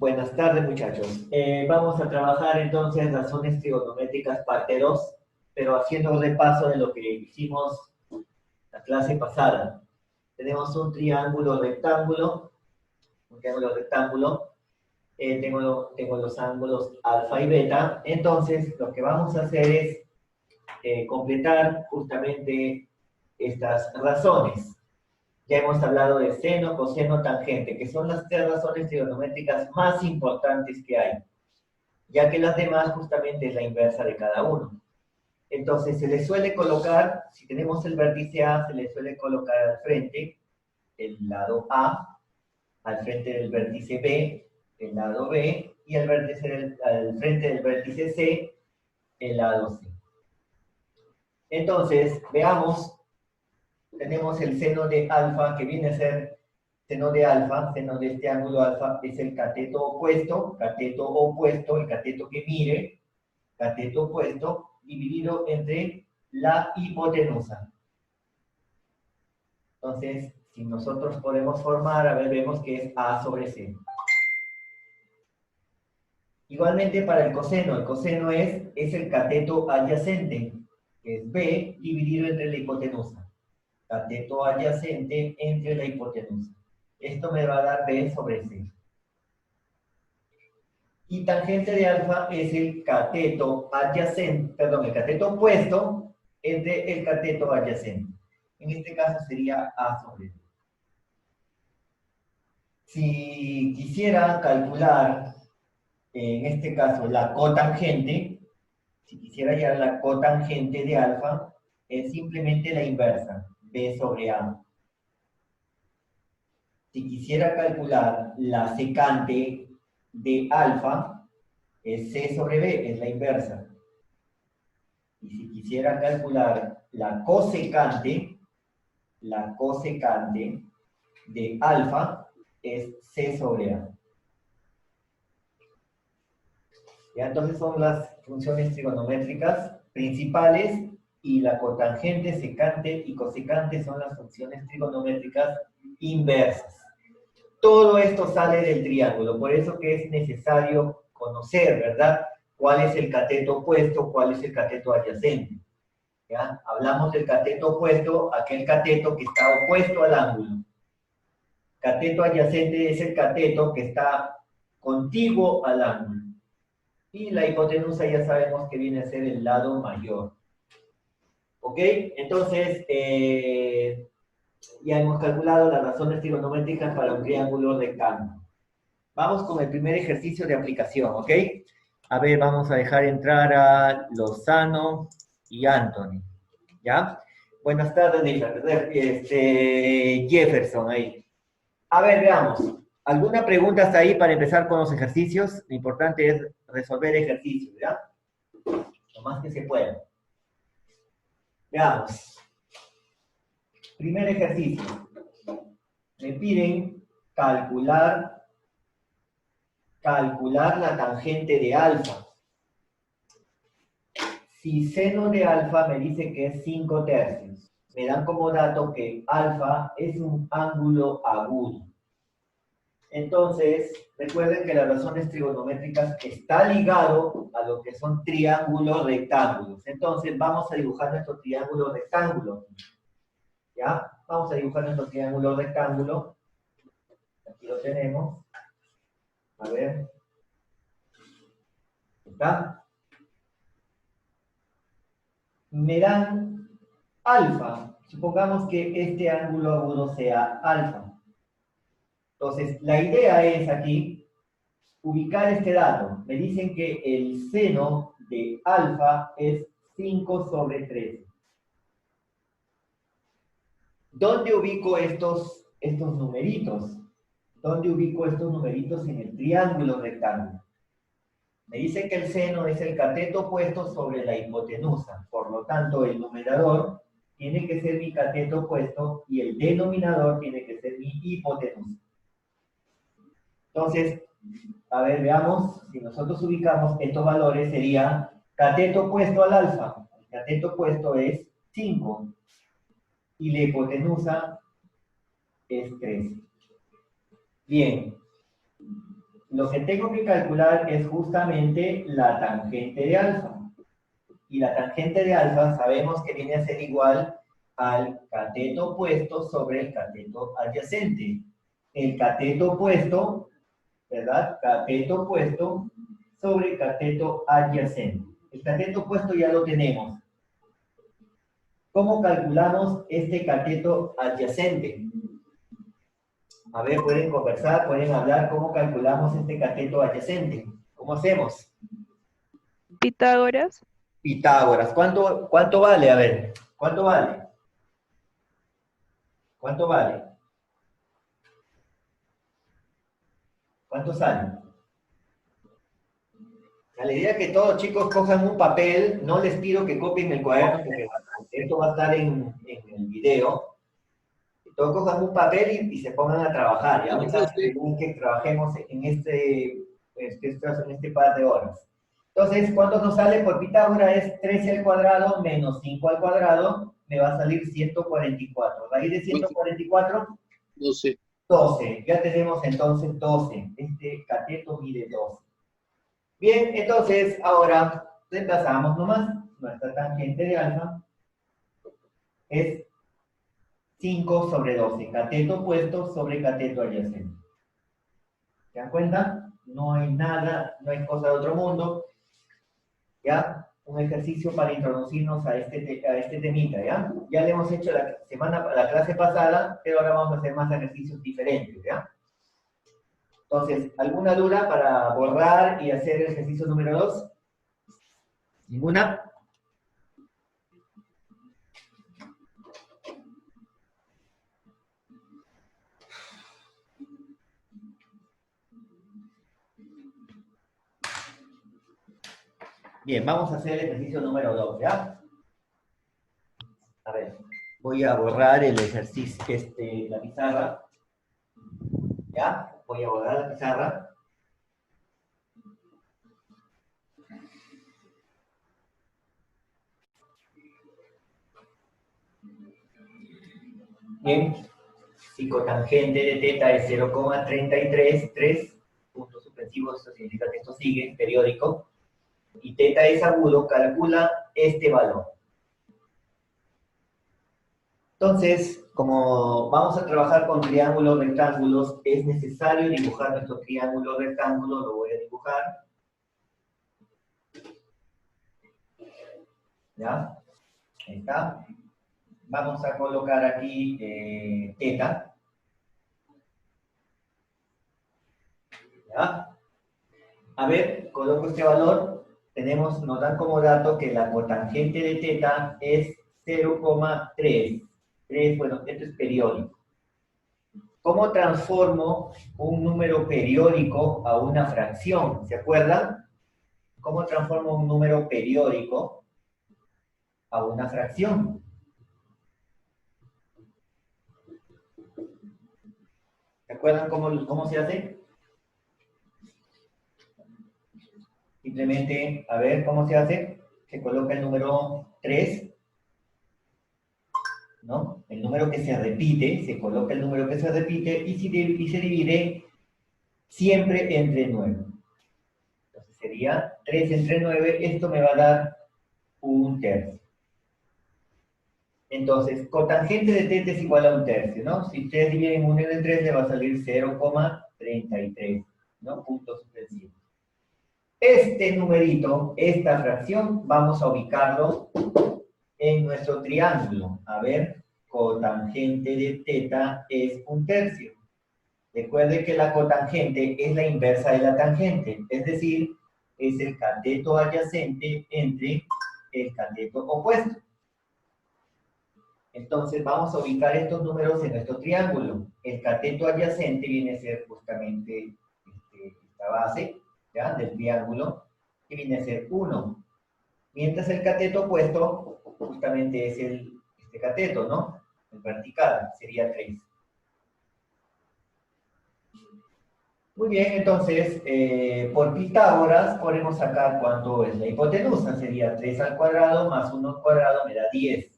Buenas tardes, muchachos. Vamos a trabajar entonces razones trigonométricas parte 2, pero haciendo un repaso de lo que hicimos la clase pasada. Tenemos un triángulo rectángulo, tengo los ángulos alfa y beta. Entonces, lo que vamos a hacer es completar justamente estas razones. Ya hemos hablado de seno, coseno, tangente, que son las tres razones trigonométricas más importantes que hay, ya que las demás justamente es la inversa de cada uno. Entonces se le suele colocar, si tenemos el vértice A, se le suele colocar al frente el lado A, al frente del vértice B, el lado B, y al frente del vértice C, el lado C. Entonces, veamos. Tenemos el seno de alfa, que viene a ser seno de alfa, seno de este ángulo alfa, es el cateto opuesto, el cateto que mire, cateto opuesto, dividido entre la hipotenusa. Entonces, si nosotros podemos formar, a ver, vemos que es A sobre C. Igualmente para el coseno es el cateto adyacente, que es B dividido entre la hipotenusa. Cateto adyacente entre la hipotenusa. Esto me va a dar B sobre C. Y tangente de alfa es el cateto adyacente, el cateto opuesto entre el cateto adyacente. En este caso sería A sobre B. Si quisiera calcular, en este caso, la cotangente, si quisiera hallar la cotangente de alfa, es simplemente la inversa, B sobre A. Si quisiera calcular la secante de alfa, es C sobre B, es la inversa. Y si quisiera calcular la cosecante de alfa, es C sobre A. Ya, entonces son las funciones trigonométricas principales, y la cotangente, secante y cosecante son las funciones trigonométricas inversas. Todo esto sale del triángulo, por eso que es necesario conocer, ¿verdad? ¿Cuál es el cateto opuesto, cuál es el cateto adyacente? ¿Ya? Hablamos del cateto opuesto, aquel cateto que está opuesto al ángulo. Cateto adyacente es el cateto que está contiguo al ángulo. Y la hipotenusa ya sabemos que viene a ser el lado mayor. ¿Ok? Entonces, ya hemos calculado las razones trigonométricas para un triángulo rectángulo. Vamos con el primer ejercicio de aplicación, ¿ok? A ver, vamos a dejar entrar a Lozano y Anthony, ¿ya? Buenas tardes, Jefferson ahí. A ver, veamos. ¿Alguna pregunta hasta ahí para empezar con los ejercicios? Lo importante es resolver ejercicios, ¿ya? Lo más que se pueda. Veamos. Primer ejercicio. Me piden calcular la tangente de alfa. Si seno de alfa me dice que es 5 tercios, me dan como dato que alfa es un ángulo agudo. Entonces, recuerden que las razones trigonométricas está ligado a lo que son triángulos rectángulos. Entonces, vamos a dibujar nuestro triángulo rectángulo. ¿Ya? Vamos a dibujar nuestro triángulo rectángulo. Aquí lo tenemos. A ver. ¿Está? Me dan alfa. Supongamos que este ángulo agudo sea alfa. Entonces, la idea es aquí ubicar este dato. Me dicen que el seno de alfa es 5 sobre 13. ¿Dónde ubico estos numeritos? ¿Dónde ubico estos numeritos en el triángulo rectángulo? Me dice que el seno es el cateto opuesto sobre la hipotenusa. Por lo tanto, el numerador tiene que ser mi cateto opuesto y el denominador tiene que ser mi hipotenusa. Entonces, a ver, veamos, si nosotros ubicamos estos valores, sería cateto opuesto al alfa. El cateto opuesto es 5 y la hipotenusa es 13. Bien, lo que tengo que calcular es justamente la tangente de alfa. Y la tangente de alfa sabemos que viene a ser igual al cateto opuesto sobre el cateto adyacente. El cateto opuesto, ¿verdad? Cateto opuesto sobre cateto adyacente. El cateto opuesto ya lo tenemos. ¿Cómo calculamos este cateto adyacente? A ver, pueden conversar, pueden hablar cómo calculamos este cateto adyacente. ¿Cómo hacemos? Pitágoras. Pitágoras. ¿Cuánto vale? A ver, ¿cuánto vale? ¿Cuánto vale? ¿Cuánto sale? La idea es que todos chicos cojan un papel, no les pido que copien el cuaderno porque esto va a estar en el video. Todos cojan un papel y se pongan a trabajar. Ya ahorita que trabajemos en este par de horas. Entonces, ¿cuánto nos sale por Pitágoras? Es 13 al cuadrado menos 5 al cuadrado, me va a salir 144. Raíz de 144, 12. 12. Ya tenemos entonces 12. Este cateto mide 12. Bien, entonces ahora reemplazamos nomás. Nuestra tangente de alfa es 5 sobre 12. Cateto opuesto sobre cateto adyacente. ¿Se dan cuenta? No hay nada, no hay cosa de otro mundo. ¿Ya? Un ejercicio para introducirnos a este temita, ¿ya? Ya le hemos hecho la clase pasada, pero ahora vamos a hacer más ejercicios diferentes, ¿ya? Entonces, ¿alguna duda para borrar y hacer el ejercicio número 2? ¿Ninguna? Bien, vamos a hacer el ejercicio número 2, ¿ya? A ver, voy a borrar el ejercicio, la pizarra. ¿Ya? Voy a borrar la pizarra. Bien, si cotangente de teta es 0,33, 3 puntos suspensivos, eso significa que esto sigue, periódico, y teta es agudo, calcula este valor. Entonces, como vamos a trabajar con triángulos, rectángulos, es necesario dibujar nuestro triángulo rectángulo, lo voy a dibujar. ¿Ya? Ahí está. Vamos a colocar aquí teta. ¿Ya? A ver, coloco este valor. Nos dan como dato que la cotangente de teta es 0,3. Bueno, esto es periódico. ¿Cómo transformo un número periódico a una fracción? ¿Se acuerdan? ¿Cómo transformo un número periódico a una fracción? ¿Se acuerdan cómo se hace? Simplemente, a ver cómo se hace. Se coloca el número 3, ¿no? El número que se repite, se coloca el número que se repite y se divide siempre entre 9. Entonces sería 3 entre 9, esto me va a dar 1/3. Entonces, cotangente de teta es igual a 1/3, ¿no? Si ustedes dividen 1 entre 3, le va a salir 0,33, ¿no? Puntos suspensivos. Este numerito, esta fracción, vamos a ubicarlo en nuestro triángulo. A ver, cotangente de teta es 1/3. Recuerde que la cotangente es la inversa de la tangente, es decir, es el cateto adyacente entre el cateto opuesto. Entonces vamos a ubicar estos números en nuestro triángulo. El cateto adyacente viene a ser justamente esta base, ¿ya? Del triángulo, que viene a ser 1. Mientras el cateto opuesto justamente es este cateto, ¿no? El vertical, sería 3. Muy bien, entonces, por Pitágoras podemos sacar cuánto es la hipotenusa. Sería 3 al cuadrado más 1 al cuadrado me da 10.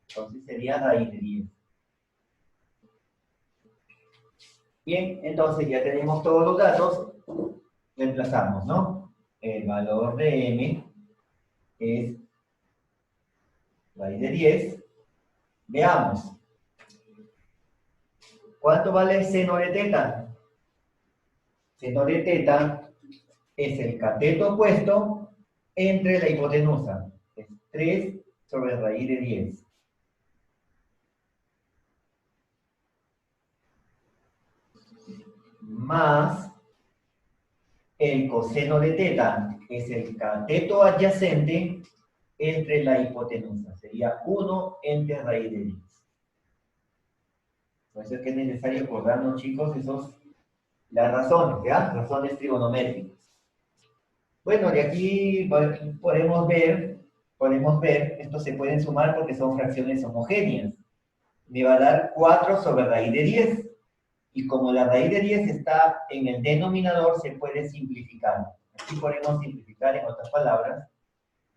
Entonces sería raíz de 10. Bien, entonces ya tenemos todos los datos. reemplazamos, ¿no? El valor de m es raíz de 10. Veamos. ¿Cuánto vale seno de teta? Seno de teta es el cateto opuesto entre la hipotenusa. Es 3 sobre raíz de 10. Más el coseno de teta, es el cateto adyacente entre la hipotenusa. Sería 1 entre raíz de 10. Por eso es que es necesario acordarnos, chicos, las razones, ¿ya? Razones trigonométricas. Bueno, de aquí podemos ver, estos se pueden sumar porque son fracciones homogéneas. Me va a dar 4 sobre raíz de 10. Y como la raíz de 10 está en el denominador, se puede simplificar. Aquí podemos simplificar, en otras palabras,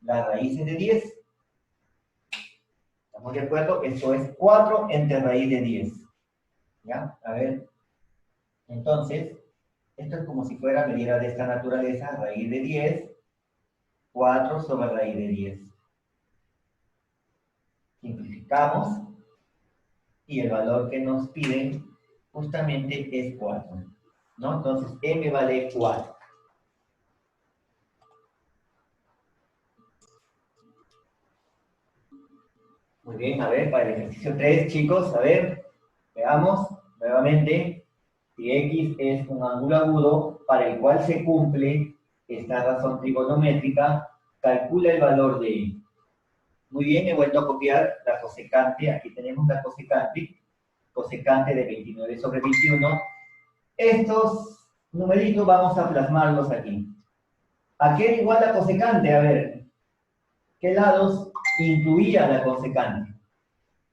las raíces de 10. ¿Estamos de acuerdo? Eso es 4 entre raíz de 10. ¿Ya? A ver. Entonces, esto es como si fuera medida de esta naturaleza, raíz de 10, 4 sobre raíz de 10. Simplificamos y el valor que nos piden justamente es 4. ¿No? Entonces, m vale 4. Muy bien, a ver, para el ejercicio 3, chicos, a ver, veamos nuevamente si x es un ángulo agudo para el cual se cumple esta razón trigonométrica, calcula el valor de y. Muy bien, he vuelto a copiar la cosecante, aquí tenemos la cosecante de 29 sobre 21. Estos numeritos vamos a plasmarlos aquí. ¿A qué era igual la cosecante? A ver, ¿qué lados incluía la cosecante?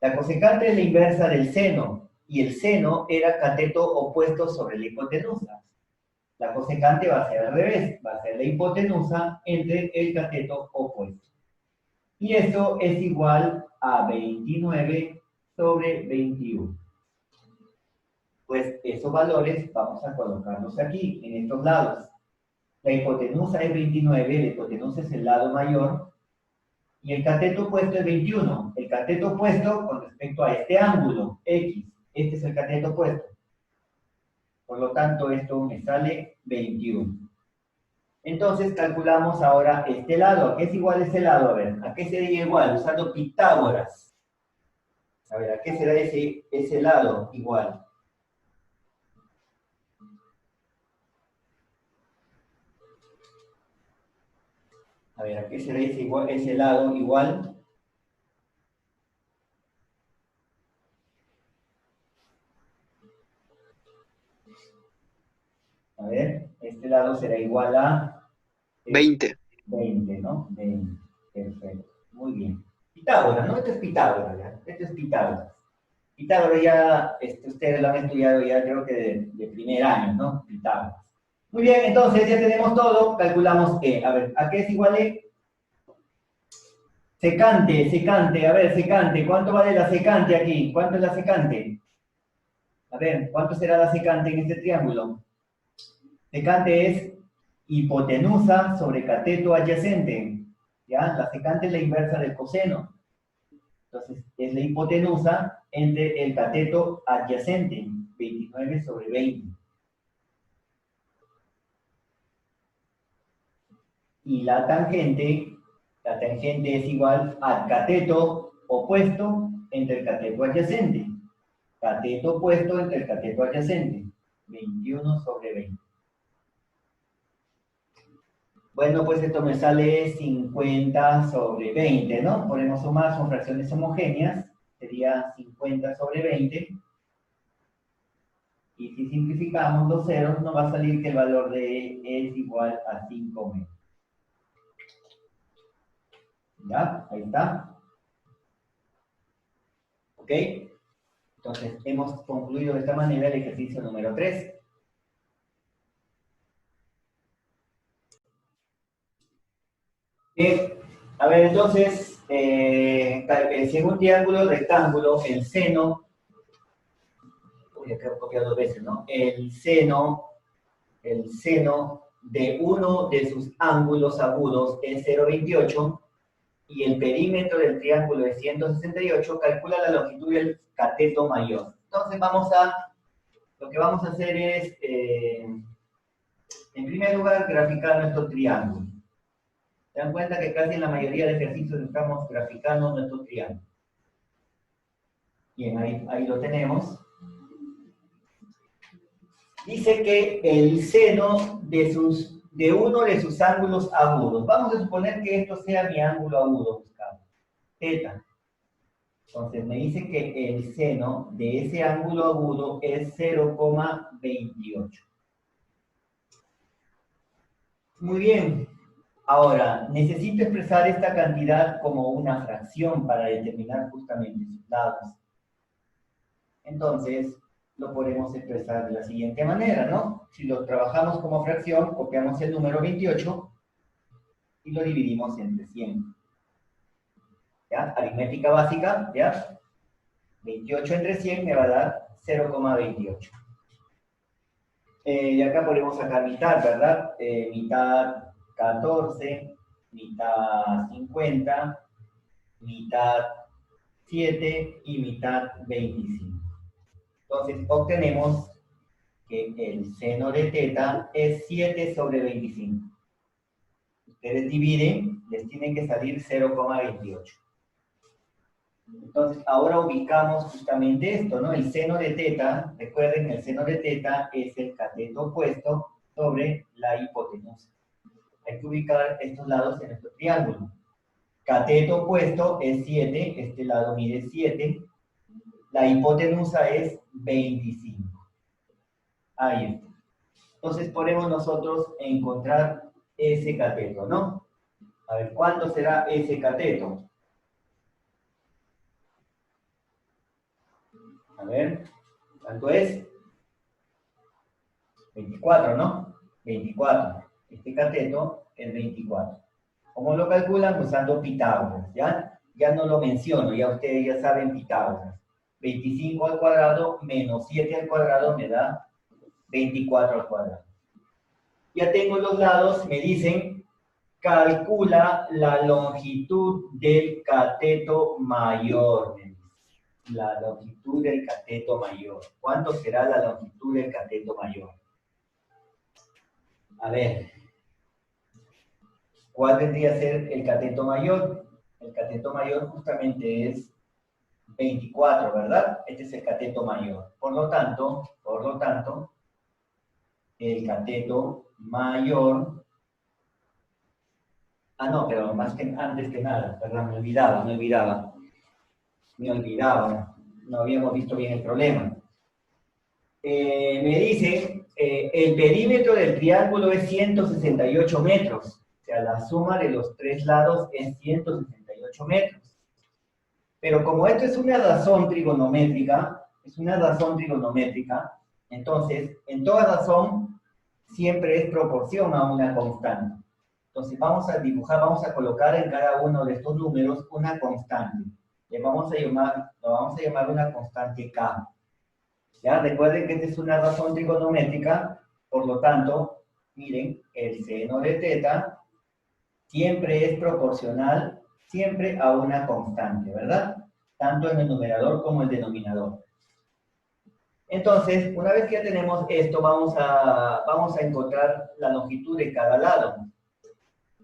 La cosecante es la inversa del seno, y el seno era cateto opuesto sobre la hipotenusa. La cosecante va a ser al revés, va a ser la hipotenusa entre el cateto opuesto. Y esto es igual a 29 sobre 21. Pues esos valores vamos a colocarlos aquí, en estos lados. La hipotenusa es 29, la hipotenusa es el lado mayor, y el cateto opuesto es 21. El cateto opuesto con respecto a este ángulo, X. Este es el cateto opuesto. Por lo tanto, esto me sale 21. Entonces, calculamos ahora este lado. ¿A qué es igual este lado? A ver, ¿a qué sería igual? Usando Pitágoras. A ver, ¿a qué será ese lado igual? A ver, ¿a qué será ese lado igual? A ver, este lado será igual a... 20. 20, ¿no? 20. Perfecto. Muy bien. Pitágoras, ¿no? Esto es Pitágoras, ¿ya? Esto es Pitágoras. Pitágoras ya, ustedes lo han estudiado ya creo que de primer año, ¿no? Pitágoras. Muy bien, entonces ya tenemos todo, calculamos E. A ver, ¿a qué es igual E? Secante, a ver, secante, ¿cuánto vale la secante aquí? ¿Cuánto es la secante? A ver, ¿cuánto será la secante en este triángulo? Secante es hipotenusa sobre cateto adyacente. ¿Ya? La secante es la inversa del coseno. Entonces, es la hipotenusa entre el cateto adyacente, 29 sobre 20. Y la tangente es igual al cateto opuesto entre el cateto adyacente. Cateto opuesto entre el cateto adyacente, 21 sobre 20. Bueno, pues esto me sale 50 sobre 20, ¿no? Podemos sumar, son fracciones homogéneas, sería 50 sobre 20. Y si simplificamos los ceros, nos va a salir que el valor de E es igual a 5 metros. ¿Ya? Ahí está. ¿Ok? Entonces, hemos concluido de esta manera el ejercicio número 3. A ver, entonces, si en un triángulo rectángulo, el seno, uy, acá he copiado dos veces, ¿no? El seno de uno de sus ángulos agudos es 0,28 y el perímetro del triángulo es 168, calcula la longitud del cateto mayor. Entonces lo que vamos a hacer es, en primer lugar, graficar nuestro triángulo. Se dan cuenta que casi en la mayoría de ejercicios estamos graficando nuestro triángulo. Bien, ahí lo tenemos. Dice que el seno de uno de sus ángulos agudos. Vamos a suponer que esto sea mi ángulo agudo, buscamos. Θ. Entonces me dice que el seno de ese ángulo agudo es 0,28. Muy bien. Ahora, necesito expresar esta cantidad como una fracción para determinar justamente sus lados. Entonces, lo podemos expresar de la siguiente manera, ¿no? Si lo trabajamos como fracción, copiamos el número 28 y lo dividimos entre 100. ¿Ya? Aritmética básica, ¿ya? 28 entre 100 me va a dar 0,28. Y acá podemos sacar mitad, ¿verdad? Mitad 14, mitad 50, mitad 7 y mitad 25. Entonces obtenemos que el seno de θ es 7 sobre 25. Ustedes dividen, les tiene que salir 0,28. Entonces ahora ubicamos justamente esto, ¿no? El seno de θ, recuerden que el seno de θ es el cateto opuesto sobre la hipotenusa. Hay que ubicar estos lados en nuestro triángulo. Cateto opuesto es 7, este lado mide 7. La hipotenusa es 25. Ahí está. Entonces podemos nosotros encontrar ese cateto, ¿no? A ver, ¿cuánto será ese cateto? A ver, ¿cuánto es? 24, ¿no? 24. Este cateto es 24. ¿Cómo lo calculan? Usando Pitágoras, ¿ya? Ya no lo menciono, ya ustedes ya saben Pitágoras. 25 al cuadrado menos 7 al cuadrado me da 24 al cuadrado. Ya tengo los lados, me dicen, calcula la longitud del cateto mayor. La longitud del cateto mayor. ¿Cuánto será la longitud del cateto mayor? A ver, ¿cuál vendría a ser el cateto mayor? El cateto mayor justamente es 24, ¿verdad? Este es el cateto mayor. Por lo tanto, el cateto mayor... Ah, no, pero antes que nada, perdón, me olvidaba. No habíamos visto bien el problema. Me dice, el perímetro del triángulo es 168 metros. O sea, la suma de los tres lados es 168 metros. Pero como esto es una razón trigonométrica, entonces, en toda razón, siempre es proporción a una constante. Entonces, vamos a colocar en cada uno de estos números una constante. Lo vamos a llamar una constante K. ¿Ya? Recuerden que esta es una razón trigonométrica, por lo tanto, miren, el seno de θ siempre es proporcional, siempre a una constante, ¿verdad? Tanto en el numerador como en el denominador. Entonces, una vez que ya tenemos esto, vamos a encontrar la longitud de cada lado.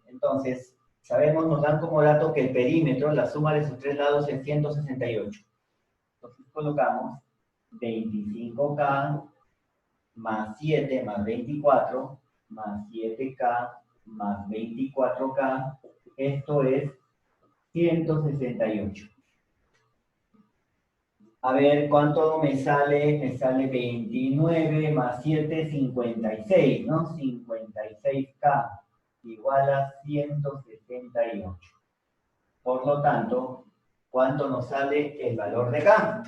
Entonces, nos dan como dato que el perímetro, la suma de sus tres lados es 168. Entonces colocamos 25K más 7 más 24 más 7K más 24K, esto es 168. A ver, ¿cuánto me sale? Me sale 29 más 7, 56, ¿no? 56K igual a 168. Por lo tanto, ¿cuánto nos sale el valor de K?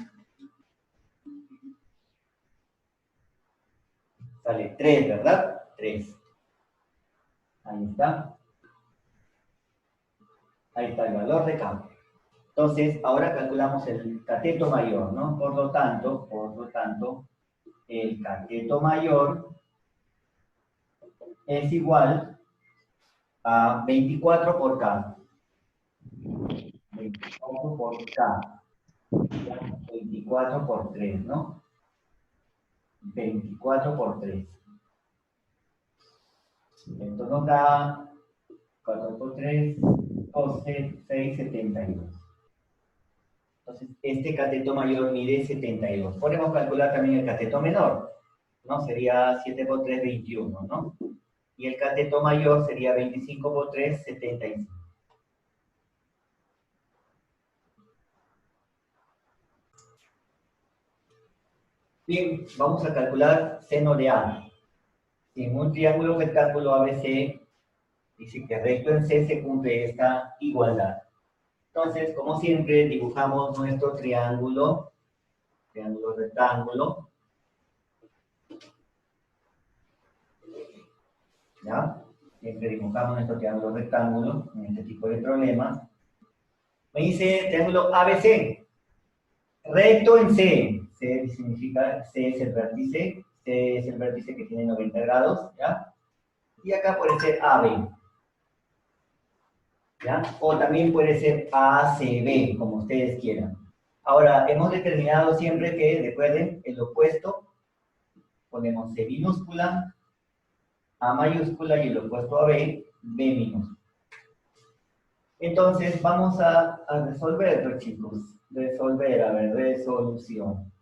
Sale 3, ¿verdad? 3. Ahí está. Ahí está el valor de K. Entonces, ahora calculamos el cateto mayor, ¿no? Por lo tanto, el cateto mayor es igual a 24 por K. 24 por K. 24 por 3, ¿no? 24 por 3. Esto nos da 4 por 3, 12, 6, 72. Entonces, este cateto mayor mide 72. Podemos calcular también el cateto menor, ¿no? Sería 7 por 3, 21, ¿no? Y el cateto mayor sería 25 por 3, 75. Bien, vamos a calcular seno de A. Si en un triángulo rectángulo ABC dice que recto en C se cumple esta igualdad. Entonces, como siempre, dibujamos nuestro triángulo rectángulo. ¿Ya? Siempre dibujamos nuestro triángulo rectángulo en este tipo de problemas. Me dice triángulo ABC. Recto en C. C significa, C es el vértice. C es el vértice que tiene 90 grados, ¿ya? Y acá puede ser AB. ¿Ya? O también puede ser ACB, como ustedes quieran. Ahora, hemos determinado siempre que, recuerden, el opuesto, ponemos C minúscula, A mayúscula y el opuesto a B, B minúscula. Entonces, vamos a resolverlo, chicos. Resolver, a ver, resolución.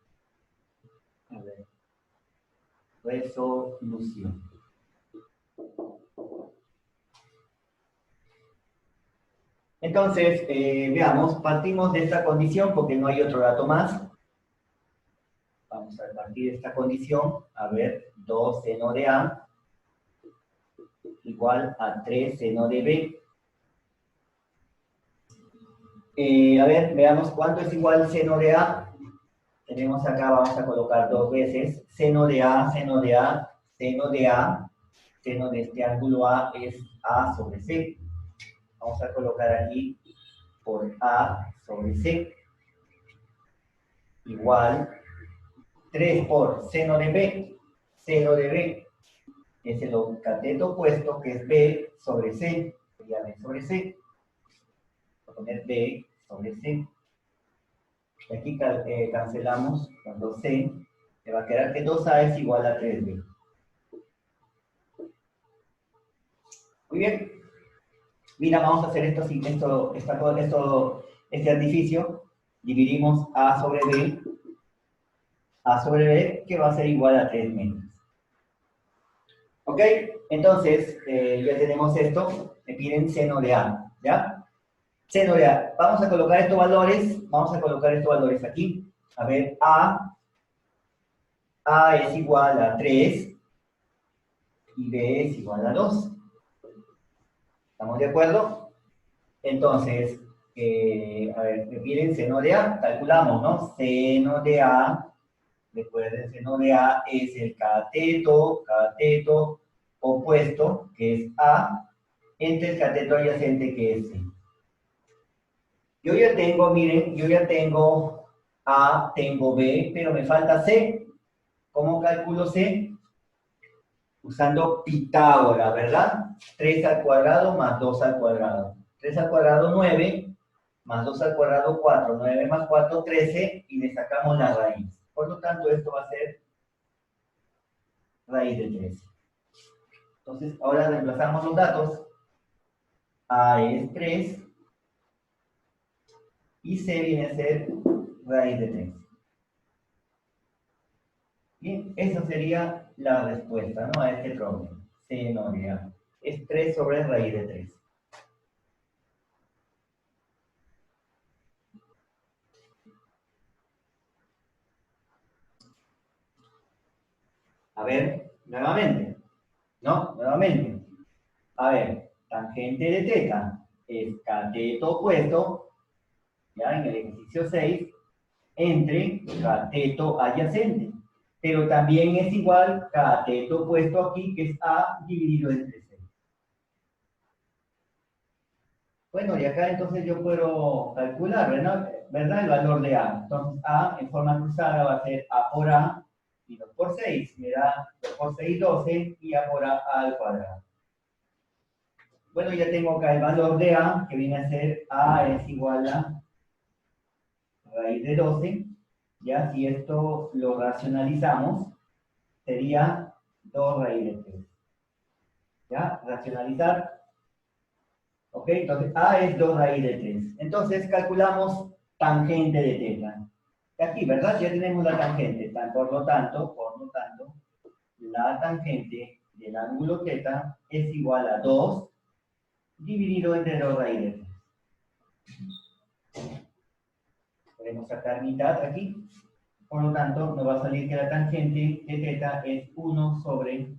A ver, resolución. Entonces, veamos, partimos de esta condición porque no hay otro dato más. Vamos a partir de esta condición, a ver, 2 seno de A igual a 3 seno de B. A ver, veamos cuánto es igual seno de A. Tenemos acá, vamos a colocar dos veces, seno de A, seno de A, seno de A, seno de este ángulo A es A sobre C. Vamos a colocar aquí por A sobre C igual 3 por seno de B, es el cateto opuesto que es B sobre C, sería B sobre C. Voy a poner B sobre C. Y aquí cancelamos cuando C, me va a quedar que 2A es igual a 3B. Muy bien. Mira, vamos a hacer este artificio. Dividimos A sobre B, que va a ser igual a 3 metros. ¿Ok? Entonces, ya tenemos esto. Me piden seno de A, ¿ya? Seno de A. Vamos a colocar estos valores aquí. A ver, A es igual a 3 y B es igual a 2. ¿Estamos de acuerdo? Entonces, a ver, me piden seno de A, calculamos, ¿no? Seno de A, recuerden, seno de A es el cateto opuesto, que es A, entre el cateto adyacente, que es C. Yo ya tengo, miren, yo ya tengo A, tengo B, pero me falta C. ¿Cómo calculo C? Usando Pitágoras, ¿verdad? 3 al cuadrado más 2 al cuadrado. 3 al cuadrado, 9, más 2 al cuadrado, 4. 9 más 4, 13, y le sacamos la raíz. Por lo tanto, esto va a ser raíz de 13. Entonces, ahora reemplazamos los datos. A es 3, y C viene a ser raíz de 3. Bien, esa sería la respuesta, ¿no?, a este problema. Seno de A es 3 sobre raíz de 3. A ver, nuevamente, ¿no? Nuevamente. A ver, tangente de teta es cateto opuesto, ya en el ejercicio 6, entre cateto adyacente. Pero también es igual cateto opuesto aquí, que es A dividido entre 6. Bueno, y acá entonces yo puedo calcular, ¿verdad? El valor de A. Entonces A en forma cruzada va a ser A por A Y 2 por 6 me da 2 por 6, 12, y A por A al cuadrado. Bueno, ya tengo acá el valor de A, que viene a ser A es igual a raíz de 12. Ya, si esto lo racionalizamos, sería 2 raíz de 3. ¿Ya? Racionalizar. ¿Ok? Entonces, A es 2 raíz de 3. Entonces, calculamos tangente de teta. Aquí, ¿verdad? Ya tenemos la tangente. Por lo tanto, la tangente del ángulo teta es igual a 2 dividido entre 2 raíz de 3. Podemos sacar mitad aquí. Por lo tanto, nos va a salir que la tangente de teta es 1 sobre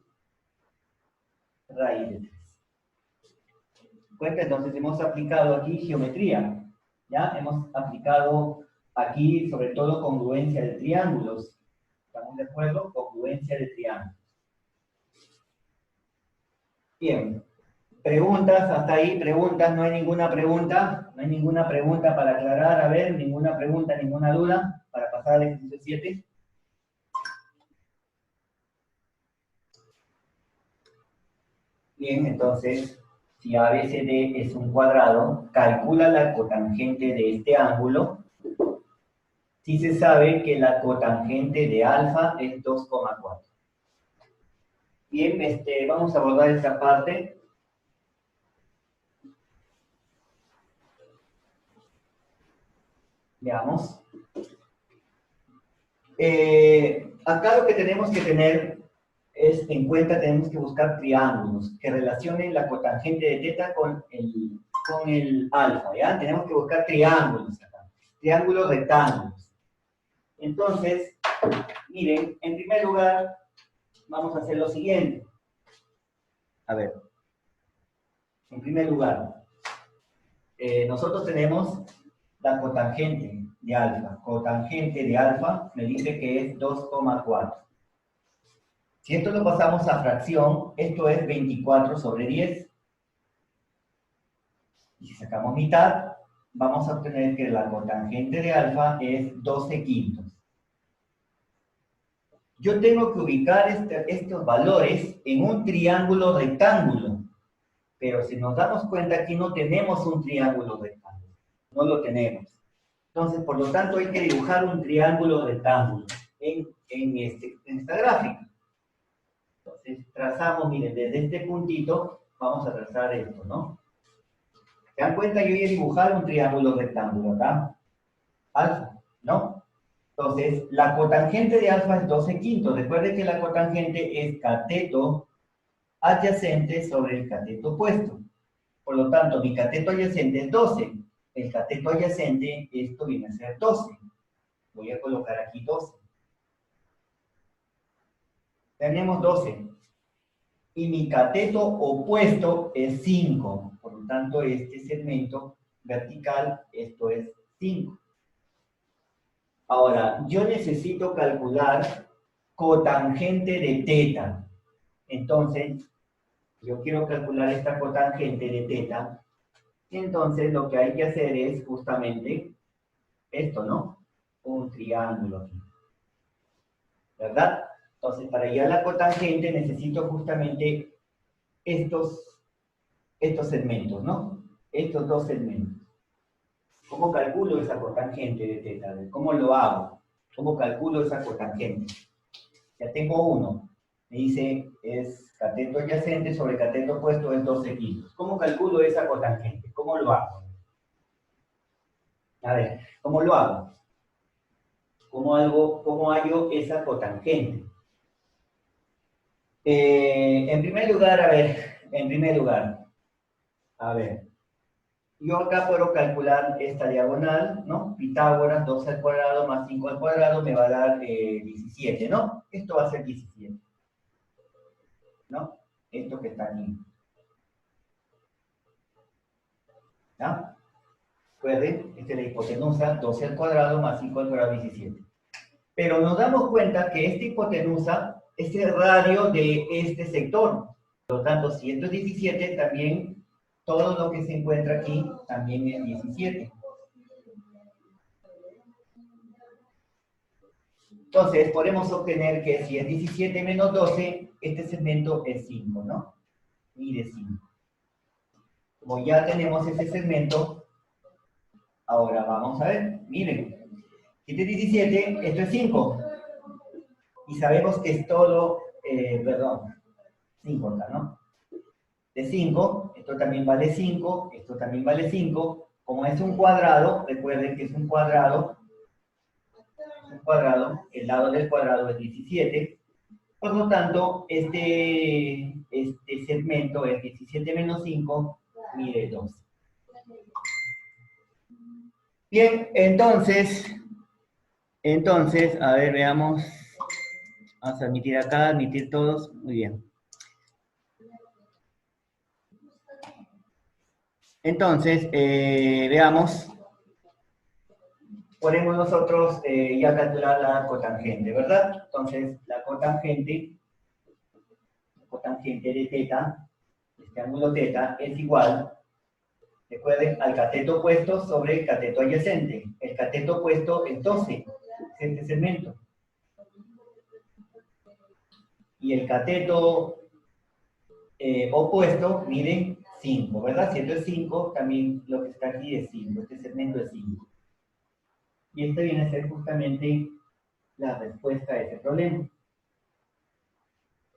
raíz de 3. Cuenta, entonces hemos aplicado aquí geometría. ¿Ya? Hemos aplicado aquí, sobre todo, congruencia de triángulos. ¿Estamos de acuerdo? Congruencia de triángulos. Bien. ¿Preguntas? Hasta ahí, preguntas. ¿No hay ninguna pregunta? ¿No hay ninguna pregunta para aclarar? A ver, ninguna pregunta, ninguna duda para pasar al ejercicio 7. Bien, entonces, si ABCD es un cuadrado, calcula la cotangente de este ángulo. Si se sabe que la cotangente de alfa es 2,4. Bien, vamos a abordar esta parte. Veamos. Acá lo que tenemos que tener es en cuenta, tenemos que buscar triángulos que relacionen la cotangente de teta con el alfa, ¿ya? Tenemos que buscar triángulos acá, triángulos rectángulos. Entonces, miren, en primer lugar, vamos a hacer lo siguiente. A ver, en primer lugar, nosotros tenemos la cotangente de alfa. Cotangente de alfa me dice que es 2,4. Si esto lo pasamos a fracción, esto es 24 sobre 10. Y si sacamos mitad, vamos a obtener que la cotangente de alfa es 12 quintos. Yo tengo que ubicar estos valores en un triángulo rectángulo. Pero si nos damos cuenta, aquí no tenemos un triángulo rectángulo. No lo tenemos. Entonces, por lo tanto, hay que dibujar un triángulo rectángulo en esta gráfica. Entonces, trazamos, miren, desde este puntito, vamos a trazar esto, ¿no? ¿Se dan cuenta? Yo voy a dibujar un triángulo rectángulo acá. Alfa, ¿no? Entonces, la cotangente de alfa es 12 quintos. Recuerden que la cotangente es cateto adyacente sobre el cateto opuesto. Por lo tanto, mi cateto adyacente es 12. El cateto adyacente, esto viene a ser 12. Voy a colocar aquí 12. Tenemos 12. Y mi cateto opuesto es 5. Por lo tanto, este segmento vertical, esto es 5. Ahora, yo necesito calcular cotangente de teta. Entonces, yo quiero calcular esta cotangente de teta. Entonces, lo que hay que hacer es justamente esto, ¿no? Un triángulo aquí. ¿Verdad? Entonces, para hallar la cotangente necesito justamente estos segmentos, ¿no? Estos dos segmentos. ¿Cómo calculo esa cotangente de teta? ¿Cómo lo hago? ¿Cómo calculo esa cotangente? Ya tengo uno. Me dice, es cateto adyacente sobre cateto opuesto es 12 quintos. ¿Cómo calculo esa cotangente? ¿Cómo lo hago? A ver, ¿cómo lo hago? ¿Cómo hallo esa cotangente? En primer lugar, yo acá puedo calcular esta diagonal, ¿no? Pitágoras, 12 al cuadrado más 5 al cuadrado me va a dar 17, ¿no? Esto va a ser 17, ¿no? Esto que está aquí. ¿Ya? Recuerden, esta es la hipotenusa, 12 al cuadrado más 5 al cuadrado, 17. Pero nos damos cuenta que esta hipotenusa es el radio de este sector. Por lo tanto, si esto es 17, también todo lo que se encuentra aquí también es 17. Entonces, podemos obtener que si es 17 menos 12, este segmento es 5, ¿no? Mide 5. Como ya tenemos ese segmento, ahora vamos a ver, miren. Si este es 17, esto es 5. Y sabemos que es todo, perdón, 5 acá, ¿no? De 5, esto también vale 5, esto también vale 5. Como es un cuadrado, recuerden que es un cuadrado, el lado del cuadrado es 17. Por lo tanto, este segmento es 17 menos 5, mide 12. Bien, entonces, a ver, veamos. Vamos a admitir acá, admitir todos. Muy bien. Entonces, veamos. Podemos nosotros ya calcular la cotangente, ¿verdad? Entonces, la cotangente de teta, este ángulo teta, es igual, recuerden, al cateto opuesto sobre el cateto adyacente. El cateto opuesto es 12, es este segmento. Y el cateto opuesto, miren, 5, ¿verdad? Si esto es 5, también lo que está aquí es 5, este segmento es 5. Y esta viene a ser justamente la respuesta a ese problema.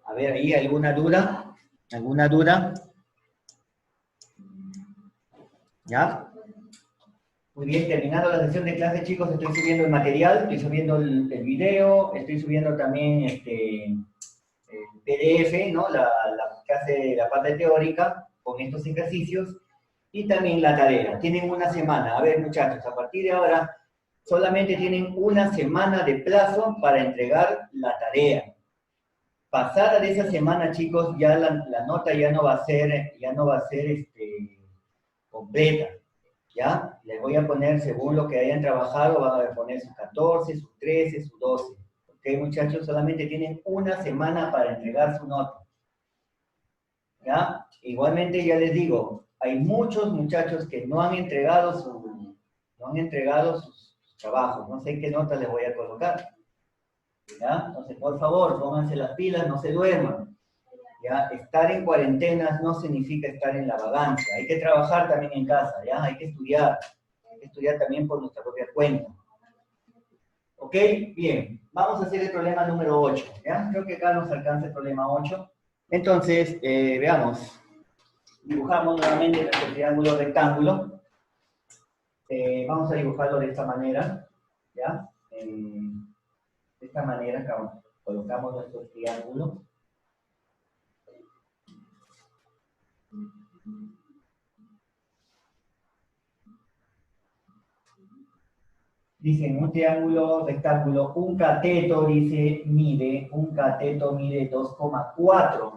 A ver, ¿ahí alguna duda? ¿Alguna duda? ¿Ya? Muy bien, terminando la sesión de clase, chicos, estoy subiendo el material, estoy subiendo el video, estoy subiendo también el PDF, ¿no? La que hace la parte teórica con estos ejercicios y también la tarea. Tienen una semana. A ver, muchachos, a partir de ahora solamente tienen una semana de plazo para entregar la tarea. Pasada de esa semana, chicos, ya la nota ya no va a ser completa, ¿ya? Les voy a poner, según lo que hayan trabajado, van a poner sus 14, sus 13, sus 12. ¿Ok, muchachos? Solamente tienen una semana para entregar su nota. ¿Ya? Igualmente, ya les digo, hay muchos muchachos que no han entregado sus trabajos. No sé qué nota les voy a colocar. ¿Ya? Entonces, por favor, pónganse las pilas, no se duerman. ¿Ya? Estar en cuarentenas no significa estar en la vagancia. Hay que trabajar también en casa, ¿ya? Hay que estudiar también por nuestra propia cuenta. ¿Ok? Bien, vamos a hacer el problema número 8, ¿ya? Creo que acá nos alcanza el problema 8. Entonces, veamos. Dibujamos nuevamente nuestro triángulo rectángulo. Vamos a dibujarlo de esta manera, ¿ya? De esta manera, acá colocamos nuestro triángulo. Dicen un triángulo rectángulo, un cateto, mide 2,4.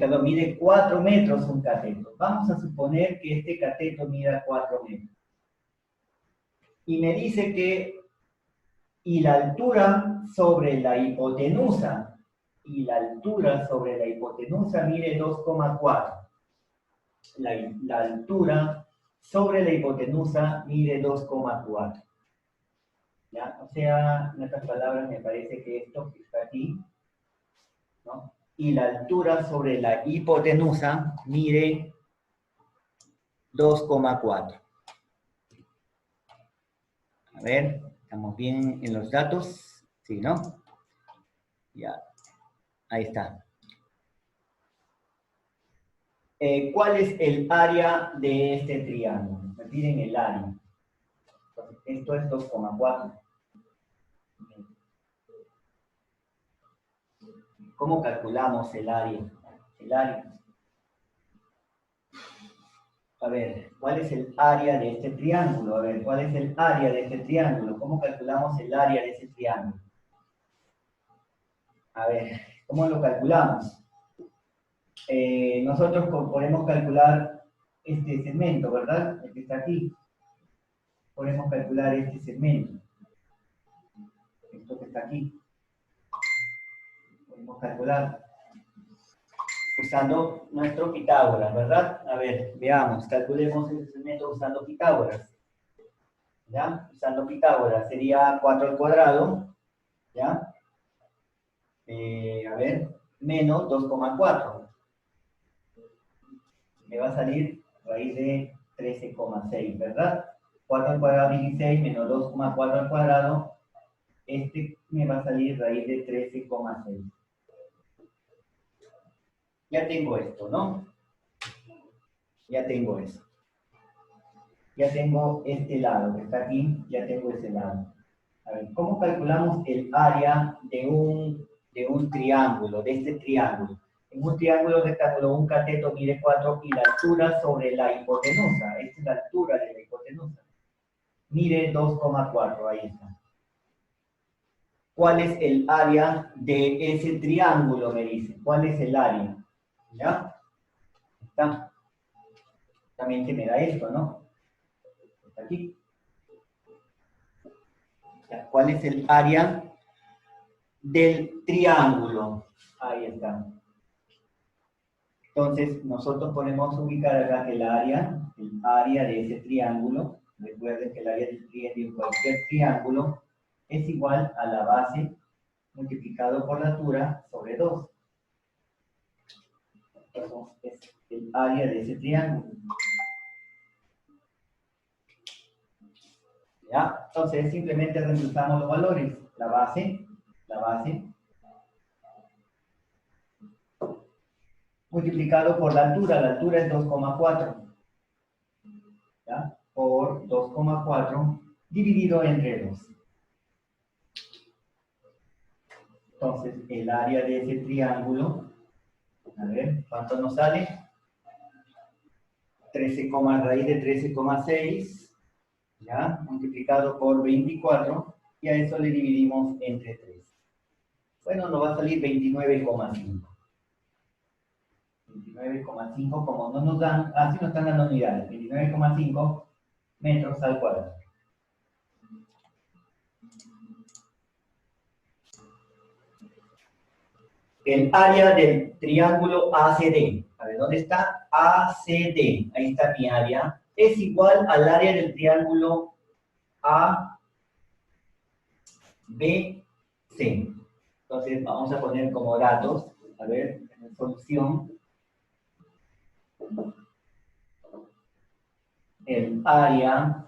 Lo mide 4 metros un cateto. Vamos a suponer que este cateto mida 4 metros. Y me dice que, y la altura sobre la hipotenusa, mide 2,4. La altura sobre la hipotenusa mide 2,4. ¿Ya? O sea, en otras palabras, me parece que esto que está aquí, ¿no? Y la altura sobre la hipotenusa mide 2,4. A ver, ¿estamos bien en los datos? Sí, ¿no? Ya, ahí está. ¿Cuál es el área de este triángulo? Me piden el área. Esto es 2,4. ¿Cómo calculamos el área? A ver, ¿cuál es el área de este triángulo? A ver, ¿cuál es el área de este triángulo? ¿Cómo calculamos el área de ese triángulo? A ver, ¿cómo lo calculamos? Nosotros podemos calcular este segmento, ¿verdad? El que está aquí. Podemos calcular este segmento. Esto que está aquí. Podemos calcular usando nuestro Pitágoras, ¿verdad? A ver, veamos, calculemos este segmento usando Pitágoras. ¿ya? Usando Pitágoras sería 4 al cuadrado, ¿ya? A ver, menos 2,4. Me va a salir raíz de 13,6, ¿verdad? 4 al cuadrado 16 menos 2,4 al cuadrado, este me va a salir raíz de 13,6. Ya tengo esto, ¿no? Ya tengo eso. Ya tengo este lado que está aquí, ya tengo ese lado. A ver, ¿cómo calculamos el área de un triángulo, de este triángulo? En un triángulo rectángulo, un cateto mide 4 y la altura sobre la hipotenusa, esta es la altura de la hipotenusa, mide 2,4, ahí está. ¿Cuál es el área de ese triángulo? Me dice. ¿Cuál es el área? ¿Ya? Está. También que me da esto, ¿no? Está aquí. ¿Ya? ¿Cuál es el área del triángulo? Ahí está. Entonces, nosotros podemos ubicar acá que el área de ese triángulo, recuerden que el área de cualquier triángulo es igual a la base multiplicado por la altura sobre 2. Entonces, es el área de ese triángulo. ¿Ya? Entonces, simplemente reemplazamos los valores. La base, multiplicado por la altura es 2,4. ¿Ya? Por 2,4 dividido entre 2. Entonces, el área de ese triángulo, a ver, ¿cuánto nos sale? 13, raíz de 13,6, ¿ya? Multiplicado por 24, y a eso le dividimos entre 3. Bueno, nos va a salir 29,5. 29,5, como no nos dan, así nos están dando unidades, 29,5 metros al cuadrado. El área del triángulo ACD, a ver, ¿dónde está? ACD, ahí está mi área, es igual al área del triángulo ABC. Entonces vamos a poner como datos, a ver, en solución, el área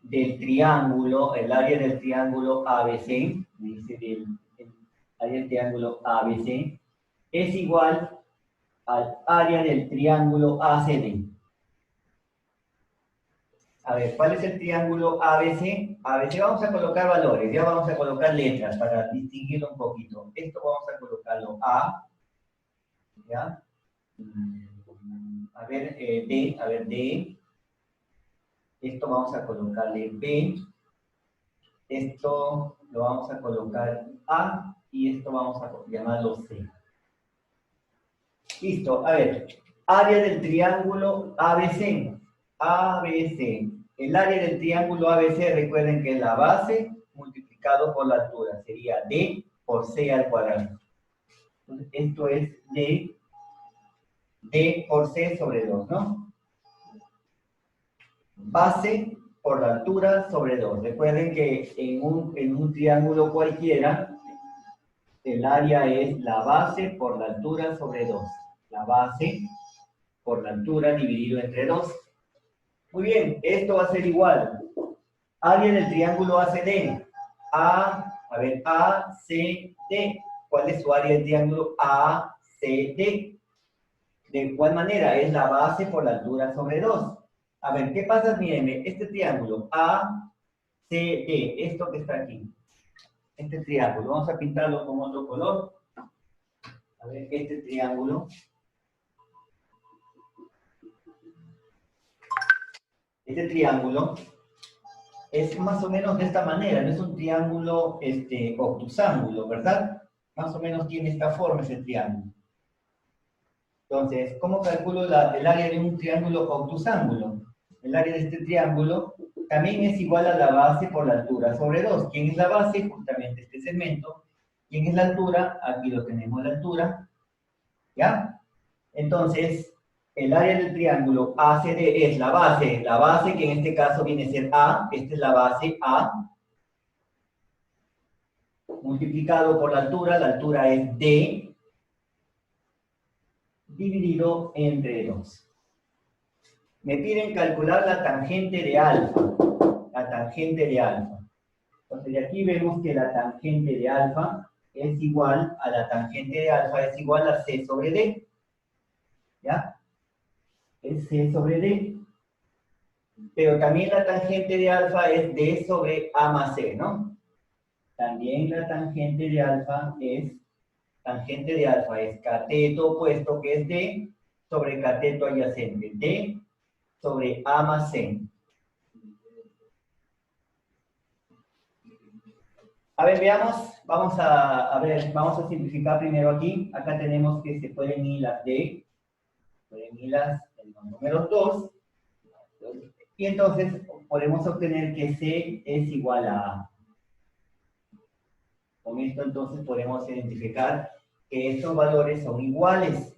del triángulo, ABC, dice el área del triángulo ABC, es igual al área del triángulo ACD. A ver, ¿cuál es el triángulo ABC? ABC vamos a colocar valores, ya vamos a colocar letras para distinguirlo un poquito. Esto vamos a colocarlo A, ¿ya? A ver, D. Esto vamos a colocarle B. Esto lo vamos a colocar A y esto vamos a llamarlo C. Listo, a ver, área del triángulo ABC. ABC. El área del triángulo ABC, recuerden que es la base multiplicado por la altura. Sería D por C al cuadrado. Entonces, esto es D por C sobre 2, ¿no? Base por la altura sobre 2. Recuerden que en un triángulo cualquiera, el área es la base por la altura sobre 2. La base por la altura dividido entre 2. Muy bien, esto va a ser igual. Área del triángulo ACD. ACD. ¿Cuál es su área del triángulo ACD? ¿De igual manera? Es la base por la altura sobre 2. A ver, ¿qué pasa? Mírenme, este triángulo ACD, esto que está aquí. Este triángulo, vamos a pintarlo con otro color. A ver, este triángulo. Este triángulo es más o menos de esta manera, no es un triángulo obtusángulo, ¿verdad? Más o menos tiene esta forma ese triángulo. Entonces, ¿cómo calculo el área de un triángulo obtusángulo? El área de este triángulo también es igual a la base por la altura sobre 2. ¿Quién es la base? Justamente este segmento. ¿Quién es la altura? Aquí lo tenemos la altura. ¿Ya? Entonces, El área del triángulo ACD es la base que en este caso viene a ser A, esta es la base A, multiplicado por la altura es D, dividido entre 2. Me piden calcular la tangente de alfa, la tangente de alfa. Entonces, de aquí vemos que la tangente de alfa es igual a la tangente de alfa es igual a C sobre D. ¿Ya? Es C sobre D. Pero también la tangente de alfa es D sobre A más C, ¿no? También la tangente de alfa es cateto opuesto, que es D, sobre cateto adyacente. D sobre A más C. A ver, veamos, vamos a simplificar primero aquí. Acá tenemos que se pueden ir las D, pueden ir los números 2, y entonces podemos obtener que C es igual a A. Con esto entonces podemos identificar que estos valores son iguales,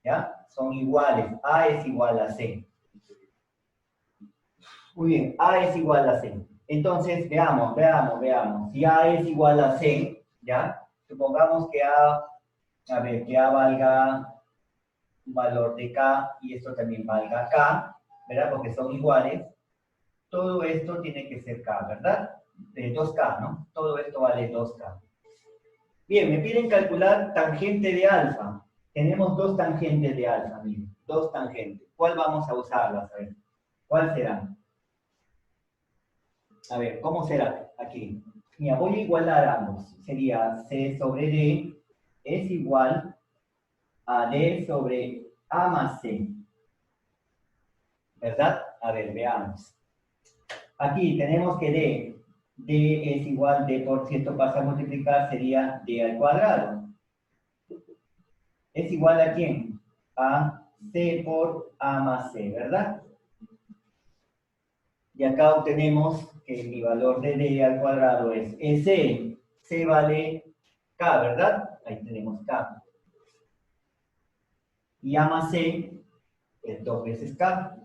¿ya? Son iguales, A es igual a C. Muy bien, A es igual a C. Entonces, veamos. Si A es igual a C, ¿ya? Supongamos que que A valga un valor de K y esto también valga K, ¿verdad? Porque son iguales. Todo esto tiene que ser K, ¿verdad? De 2K, ¿no? Todo esto vale 2K. Bien, me piden calcular tangente de alfa. Tenemos dos tangentes de alfa, miren. Dos tangentes. ¿Cuál vamos a usarlas? A ver, ¿cuál será? A ver, ¿cómo será aquí? Mira, voy a igualar ambos. Sería C sobre D es igual a D sobre A más C. ¿Verdad? A ver, veamos. Aquí tenemos que D es igual, D por si esto pasa a multiplicar, sería D al cuadrado. ¿Es igual a quién? A C por A más C, ¿verdad? Y acá obtenemos que mi valor de D al cuadrado es C. C vale K, ¿verdad? Ahí tenemos K. Y A más C es 2 veces K.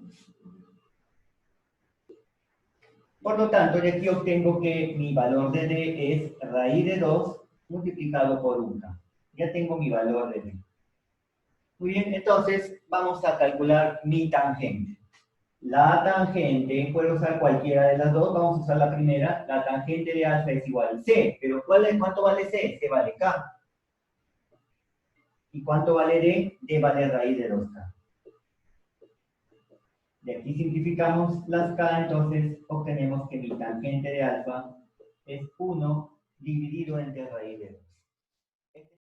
Por lo tanto, de aquí obtengo que mi valor de D es raíz de 2 multiplicado por 1K. Ya tengo mi valor de D. Muy bien, entonces vamos a calcular mi tangente. La tangente, puedo usar cualquiera de las dos, vamos a usar la primera. La tangente de alfa es igual a C, pero ¿cuánto vale C? C vale K. ¿Y cuánto vale D? D vale raíz de 2K. De aquí simplificamos las K, entonces obtenemos que mi tangente de alfa es 1 dividido entre raíz de 2.